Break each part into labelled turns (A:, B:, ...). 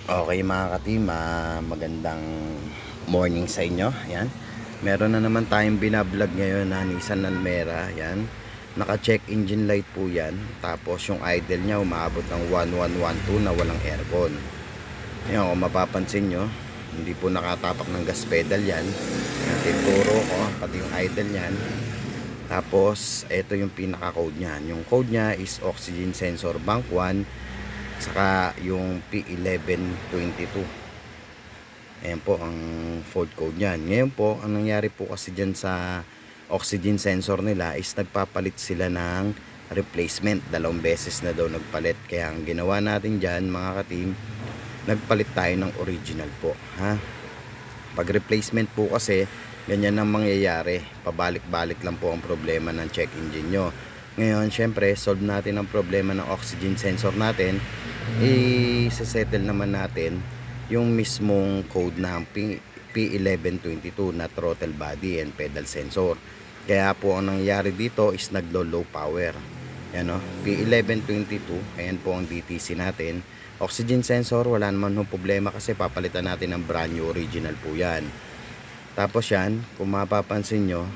A: Okay mga ka-team, magandang morning sa inyo. Yan. Meron na naman tayong binablog ngayon na Nissan Almera. Yan. Naka-check engine light po yan. Tapos yung idle niya umaabot ng 1112 na walang aircon. Yan, kung mapapansin nyo, hindi po nakatapak ng gas pedal yan. Yan, tituro ko, pati yung idle niyan. Tapos, ito yung pinaka-code niyan. Yung code niya is oxygen sensor bank 1, saka yung P1122. Ayan po ang fault code niyan. Ngayon po, ang nangyari po kasi dyan sa oxygen sensor nila is nagpapalit sila ng replacement. 2 beses na daw nagpalit. Kaya ang ginawa natin dyan mga ka-team, nagpalit tayo ng original po. Pag replacement po kasi, ganyan ang mangyayari. Pabalik-balik lang po ang problema ng check engine nyo. Ngayon, syempre, solve natin ang problema ng oxygen sensor natin. I-settle naman natin yung mismong code ng P1122 na throttle body and pedal sensor. Kaya po ang nangyayari dito is naglo-low power. Yan o, P1122, ayan po ang DTC natin. Oxygen sensor, wala naman ng problema kasi papalitan natin ng brand new original po yan. Tapos yan, kung mapapansin nyo,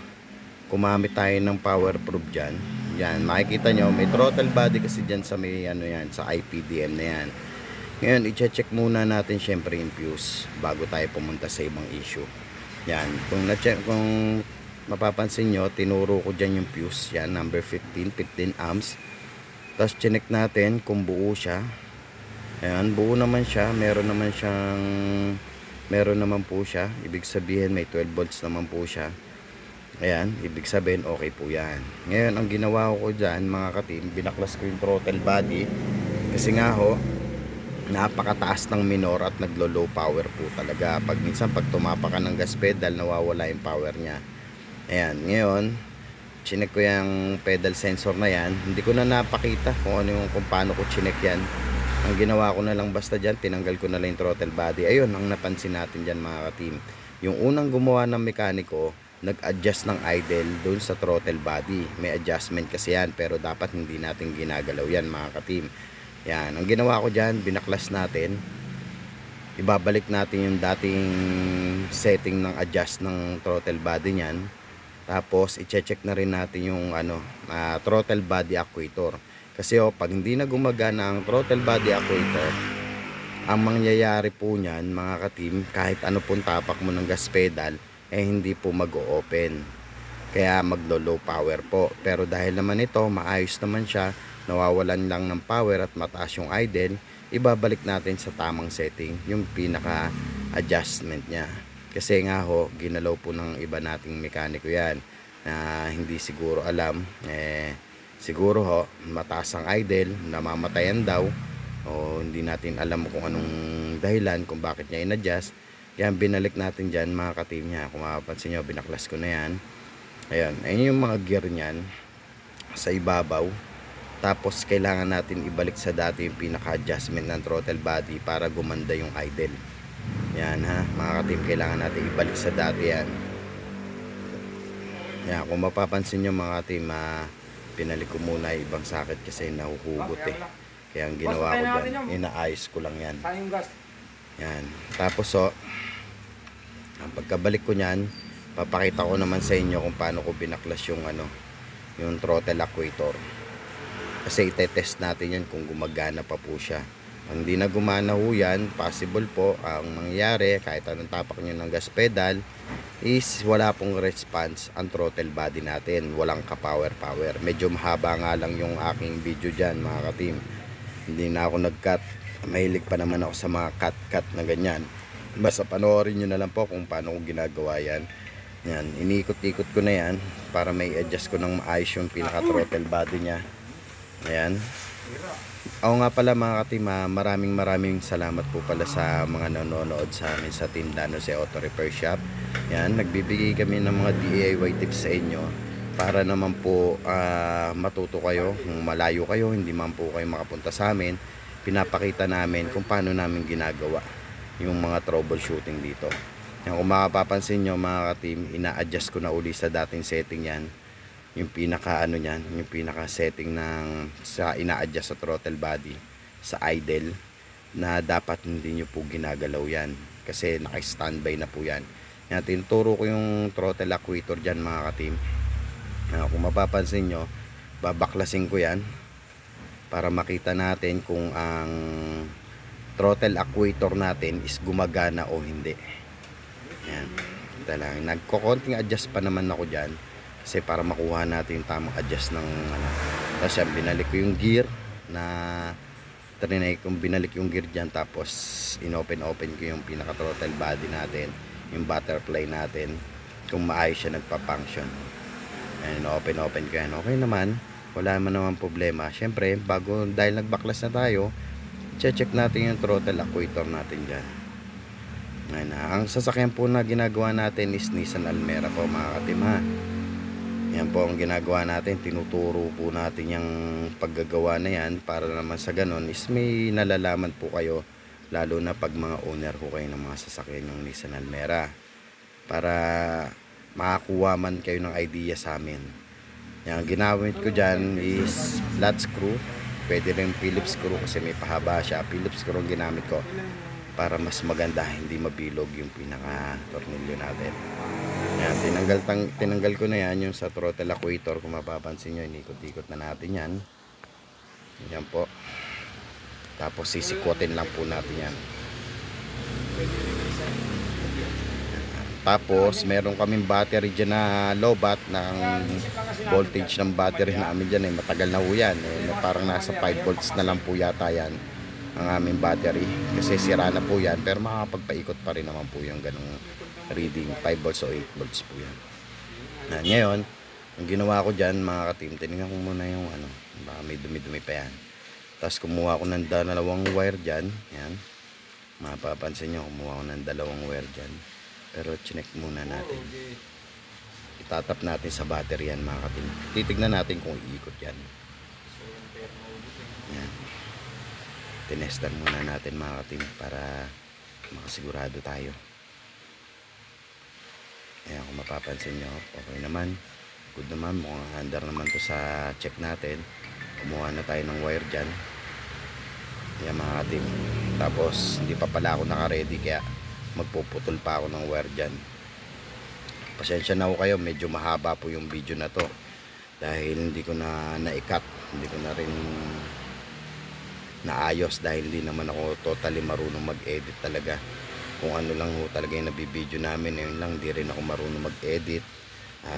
A: kumamit tayo ng power probe dyan. Yan, makikita nyo, may throttle body kasi dyan sa may ano yan, sa IPDM na yan. Ngayon, i-check muna natin syempre yung fuse bago tayo pumunta sa ibang issue. Yan, kung mapapansin nyo, tinuro ko dyan yung fuse. Yan, number 15 amps. Tapos chinek natin kung buo siya. Ayan, buo naman siya. Meron naman po siya. Ibig sabihin may 12 volts naman po siya. Ayan, ibig sabihin okay po yan. Ngayon, ang ginawa ko dyan mga ka-team, binaklas ko yung throttle body. Kasi nga ho, napakataas ng minor at naglo-low power po talaga. Minsan pag tumapa ka ng gas pedal, nawawala yung power niya. Ayan, ngayon, chinek ko yung pedal sensor na yan. Hindi ko na napakita kung paano ko chinek yan. Ang ginawa ko na lang basta dyan, tinanggal ko na lang yung throttle body. Ayun, ang napansin natin dyan mga ka-team. Yung unang gumawa ng mekaniko, nag-adjust ng idle doon sa throttle body. May adjustment kasi yan, pero dapat hindi natin ginagalaw yan mga ka-team. Yan, ang ginawa ko dyan, binaklas natin. Ibabalik natin yung dating setting ng adjust ng throttle body niyan. Tapos, i-check na rin natin yung throttle body actuator. Kasi pag hindi na gumagana ang throttle body actuator, ang mangyayari po niyan mga ka-team, kahit ano pong tapak mo ng gas pedal, hindi po mag-o-open. Kaya maglo-low power po. Pero dahil naman ito, maayos naman siya, nawawalan lang ng power at mataas yung idle, ibabalik natin sa tamang setting, yung pinaka-adjustment niya. Kasi nga ho, ginalaw po ng iba nating mekaniko yan, na hindi siguro alam, siguro ho, mataas ang idle, namamatayan daw, o hindi natin alam kung anong dahilan kung bakit niya in-adjust. Yan, binalik natin dyan mga ka-team niya. Kung mapapansin nyo, binaklas ko na yan. Ayan, ayun yung mga gear nyan sa ibabaw. Tapos kailangan natin ibalik sa dati yung pinaka-adjustment ng throttle body para gumanda yung idle. Yan mga ka-team, kailangan natin ibalik sa dati yan. Yan, kung mapapansin nyo mga ka-team, pinalik ko muna ibang sakit kasi nahuhugot Kaya ang ginawa ko dyan, inaayos ko lang yan. Yan, tapos ang pagkabalik ko niyan, papakita ko naman sa inyo kung paano ko binaklas yung yung throttle actuator. Kasi itetest natin yan kung gumagana pa po siya. Kung hindi na gumana ho yan, possible po ang mangyayari kahit anong tapak nyo ng gas pedal is wala pong response ang throttle body natin. Walang ka-power. Medyo mahaba nga lang yung aking video dyan mga ka-team. Hindi na ako nag-cut. Mahilig pa naman ako sa mga cut na ganyan. Basta panoorin nyo na lang po kung paano ko ginagawa yan. Yan, iniikot-ikot ko na yan para may adjust ko ng maayos yung pinaka-throttle body nya. Ayan. Ako nga pala mga ka-team, maraming salamat po pala sa mga nanonood sa amin sa Team Danos Auto Repair Shop. Yan, nagbibigay kami ng mga DIY tips sa inyo para naman po matuto kayo. Kung malayo kayo, hindi man po kayo makapunta sa amin, pinapakita namin kung paano namin ginagawa yung mga troubleshooting dito. Yan, kung mapapansin nyo mga ka-team, ina-adjust ko na uli sa dating setting yan. Yung pinaka niyan, yung pinaka setting ng sa ina-adjust sa throttle body sa idle. na dapat hindi nyo po ginagalaw yan kasi naka-standby na po yan. Yan, tinuturo ko yung throttle actuator dyan mga ka-team. Kung mapapansin nyo, babaklasin ko yan para makita natin kung ang throttle actuator natin is gumagana o hindi. Yan, ito lang, nagko-konting adjust pa naman ako dyan kasi para makuha natin yung tamang adjust ng ano. Tapos yan, binalik ko yung gear na trinay kong binalik yung gear dyan, tapos inopen ko yung pinaka throttle body natin, yung butterfly natin, kung maayos siya nagpa-function. And open ko yan, okay naman, wala naman problema. Syempre dahil nagbaklas na tayo, check natin yung throttle actuator natin dyan. Ayan, ang sasakyan po na ginagawa natin is Nissan Almera po mga ka-team ha. Yan po ang ginagawa natin, tinuturo po natin yung paggagawa na yan para naman sa ganon is may nalalaman po kayo, lalo na pag mga owner po kayo ng mga sasakyan ng Nissan Almera, para makakuha man kayo ng idea sa amin. Yung ginamit ko dyan is flat screw, pwede rin Phillips screw kasi may pahaba siya. Phillips screw ang ginamit ko para mas maganda, hindi mabilog yung pinaka tornilyo natin. Yan, tinanggal ko na yan yung sa throttle actuator. Kung mapapansin nyo, inikot-ikot na natin yan. Yan po. Tapos sisikwatin lang po natin yan. Tapos meron kaming battery dyan na lobat, ng voltage ng battery namin dyan matagal na po yan parang nasa 5 volts na lang po yata yan ang aming battery kasi sira na po yan, pero makakapagpaikot pa rin naman po yung ganong reading, 5 volts o 8 volts po yan. Ngayon ang ginawa ko dyan mga ka-team, tinignan ko muna yung ano, baka may dumi-dumi pa yan. Tapos kumuha ko ng dalawang wire dyan, yan, mapapansin nyo, kumuha ko ng dalawang wire dyan, pero chinek muna natin, itatap natin sa battery yan mga ka-team. Titignan natin kung iikot yan. Yan, tinestan muna natin mga ka-team para makasigurado tayo. Ayan, kung mapapansin nyo, okay naman, good naman, mukhang handar naman to sa check natin. Kumuha na tayo ng wire dyan. Ayan mga ka-team, tapos hindi pa pala ako naka-ready kaya magpuputol pa ako ng wire dyan. Pasensya na ako kayo, medyo mahaba po yung video na to dahil hindi ko na na-cut, hindi ko na rin naayos dahil hindi naman ako totally marunong mag-edit talaga. Kung ano lang ho talaga yung nabibideo namin, yun lang, di rin ako marunong mag-edit.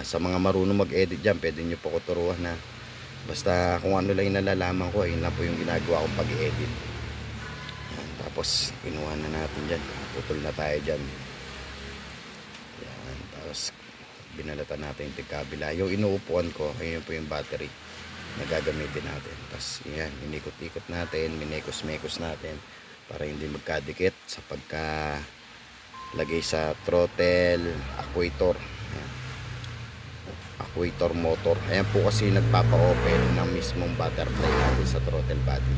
A: Sa mga marunong mag-edit dyan, pwede nyo po ko turuan na basta kung ano lang yung nalalaman ko, yun lang po yung ginagawa kong pag-edit. Tapos kinuha na natin dyan, putol na tayo dyan. Yan, tapos binalatan natin yung tigkabila. Yung inuupuan ko, ayun po yung battery na gagamitin natin. Tapos yan, inikot-ikot natin, minekos-mekos natin para hindi magkadikit sa pagka lagay sa throttle actuator. Ayan, actuator motor. Ayan po kasi nagpapa-open ng mismong butterfly natin sa throttle body.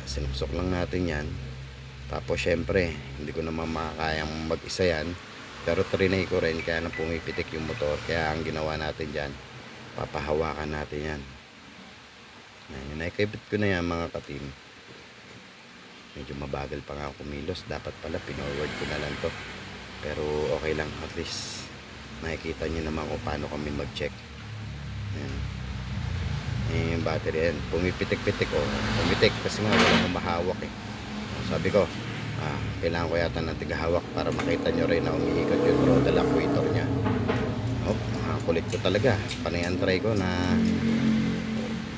A: Sinupsok lang natin yan. Tapos syempre hindi ko naman makakayang mag-isa yan, pero trinay ko rin kaya na pumipitik yung motor. Kaya ang ginawa natin dyan, papahawakan natin yan. Ayan, naikabit ko na yan mga ka-team. Medyo mabagal pa nga kumilos, dapat pala pinorward ko na lang to, pero okay lang, at least nakikita nyo naman kung paano kami mag-check. Ayan, ayan yung battery, ayan, pumipitik-pitik pumitik kasi nga walang mahawak sabi ko, kailangan ko yata ng tigahawak para makita nyo rin na umiikot yung throttle actuator nya. Kulit ko talaga, panayan try ko na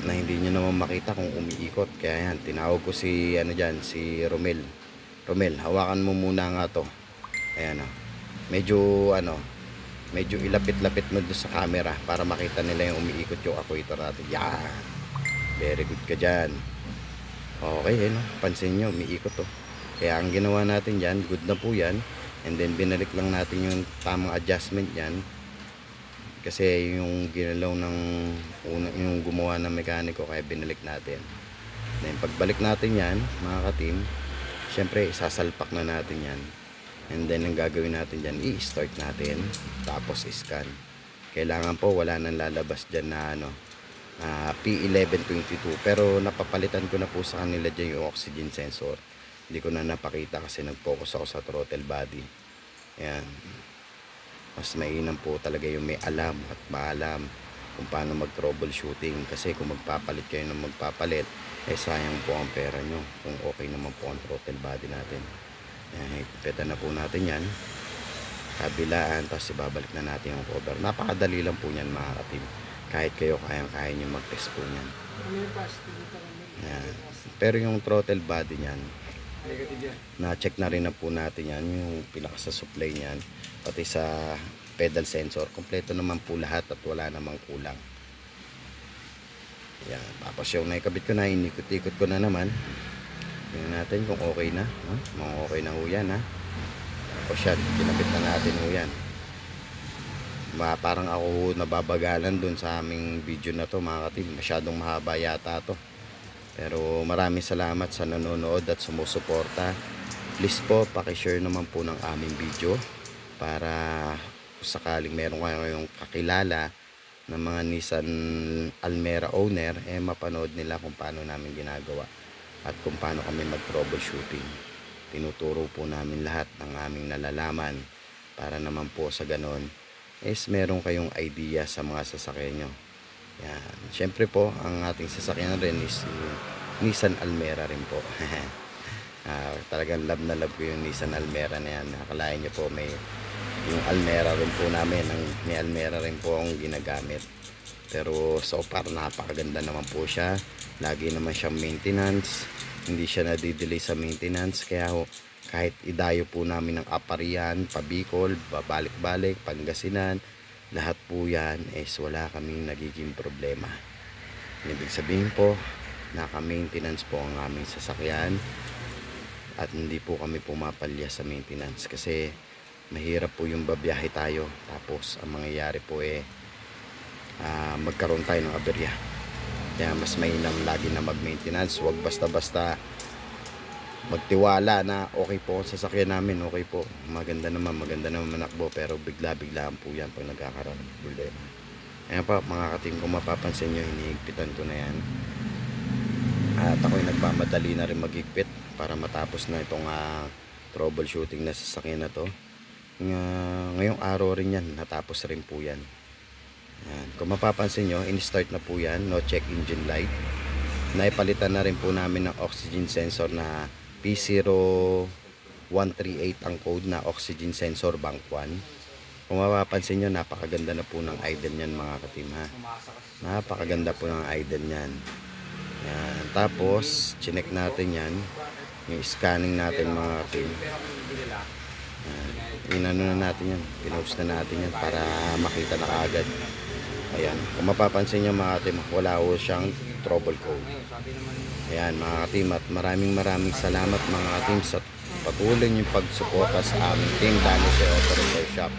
A: hindi nyo naman makita kung umiikot. Kaya yan, tinawag ko si dyan, si Romel. Romel, hawakan mo muna nga to. Ayan medyo medyo ilapit-lapit mo doon sa camera para makita nila yung umiikot yung actuator natin. Yan, very good ka dyan. Okay, pansin nyo, umiikot to. Kaya ang ginawa natin dyan, good na po yan. And then binalik lang natin yung tamang adjustment yan, kasi yung ginalaw ng yung gumawa ng mekaniko, kaya binalik natin. Then pagbalik natin yan mga ka-team, syempre sasalpak na natin yan. And then ang gagawin natin dyan, i-start natin, tapos i-scan. Kailangan po wala nang lalabas dyan na P1122, pero napapalitan ko na po sa kanila dyan yung oxygen sensor. Hindi ko na napakita kasi nag-focus ako sa throttle body. Ayan. Mas mainam po talaga yung may alam at maalam kung paano mag-troubleshooting. Kasi kung magpapalit kayo ng magpapalit, sayang po ang pera nyo kung okay naman po ang throttle body natin. Ayan, ipeta na po natin yan. Kabilaan, tapos ibabalik na natin yung cover. Napakadali lang po yan mga katim. Kahit kayo kaya nyo mag-test po yan. Ayan. Pero yung throttle body nyan, na-check na rin na po natin yan, yung pinaka sa supply nyan, pati sa pedal sensor. Kompleto naman po lahat at wala namang kulang. Yan. Tapos yung naikabit ko na, inikot-ikot ko na naman. Tingnan natin kung okay na. Mga okay na ho yan, ha. Tapos yan, kinabit na natin ho yan. Parang ako nababagalan dun sa aming video na to mga katim. Masyadong mahaba yata to. Pero maraming salamat sa nanonood at sumusuporta. Please po, pakishare naman po ng aming video para sakaling meron kayong kakilala ng mga Nissan Almera owner, mapanood nila kung paano namin ginagawa at kung paano kami mag-troubleshooting. Tinuturo po namin lahat ng aming nalalaman para naman po sa ganon meron kayong idea sa mga sasakyan nyo. Yan. Siyempre po, ang ating sasakyan rin is Nissan Almera rin po. Talagang love na love ko yung Nissan Almera na yan. Nakalain nyo po, may yung Almera rin po namin. May Almera rin po akong ginagamit. Pero so far, napakaganda naman po siya. Lagi naman siyang maintenance. Hindi siya nadidelay sa maintenance. Kaya kahit idayo po namin ng Aparian, Pabicol, babalik-balik, Pangasinan, lahat po yan wala kaming nagiging problema. Ibig sabihin po, naka-maintenance po ang aming sasakyan at hindi po kami pumapalya sa maintenance kasi mahirap po yung babiyahe tayo tapos ang mangyayari po magkaroon tayo ng aberya. Kaya mas mainam lagi na mag-maintenance. Huwag basta-basta magtiwala na okay po ang sasakyan namin, okay po, maganda naman manakbo, pero bigla-biglaan po yan pag nagkakaroon ng problema. Ayan pa mga katim, kung mapapansin nyo, hinihigpitan ko na yan at ako'y nagmamadali na rin maghigpit para matapos na itong troubleshooting na sasakyan na to. Ngayong araw rin yan, natapos rin po yan. Ayan. Kung mapapansin nyo, in-start na po yan, no check engine light. Naipalitan na rin po namin ng oxygen sensor na P0138 ang code na oxygen sensor bank 1. Kung mapapansin nyo, napakaganda na po ng idle nyan mga katim, ha. Napakaganda po ng idle nyan. Yan. Tapos chinek natin yan, yung scanning natin mga katim. Inano na natin yan, pinost na natin yan para makita na kaagad. Ayan, kung mapapansin nyo mga katim, wala po siyang trouble code. Ayan mga katim, at maraming salamat mga katim sa patuloy niyong pagsuporta sa aming Team Danos Auto Repair Shop.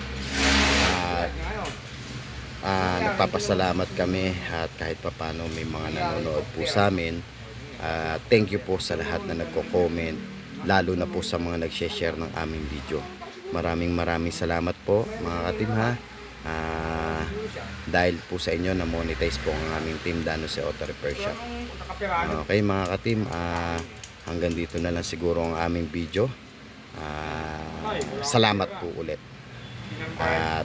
A: Nagpapasalamat kami at kahit papano may mga nanonood po sa amin. Thank you po sa lahat na nagko-comment, lalo na po sa mga nag-share ng aming video. Maraming salamat po mga katim, ha. Dahil po sa inyo na monetize po ang aming Team Danos Auto Repair Shop. Okay mga katim, hanggang dito na lang siguro ang aming video. Salamat po ulit at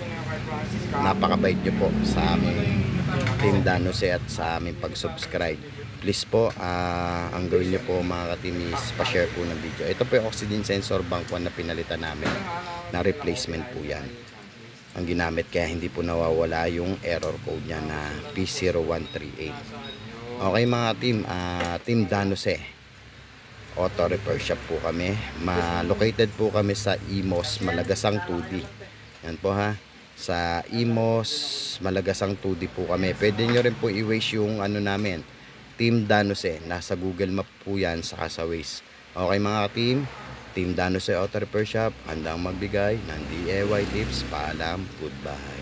A: napakabait nyo po sa aming Team Danos at sa aming pag-subscribe. Please po, ang gawin nyo po mga katim is pa-share po ng video. Ito po yung oxygen sensor bank 1 na pinalitan namin, na replacement po yan ang ginamit, kaya hindi po nawawala yung error code niya na P0138. Okay mga team, Team Danos Auto Repair Shop po kami. Located po kami sa Imos, Malagasang 2D. Yan po ha, sa Imos, Malagasang 2D po kami. Pwede nyo rin po i-waste yung ano namin, Team Danos nasa Google Map po yan, saka sa Waze. Okay mga team, Team Danos Auto Repair Shop, handang magbigay ng DIY tips. Paalam, goodbye.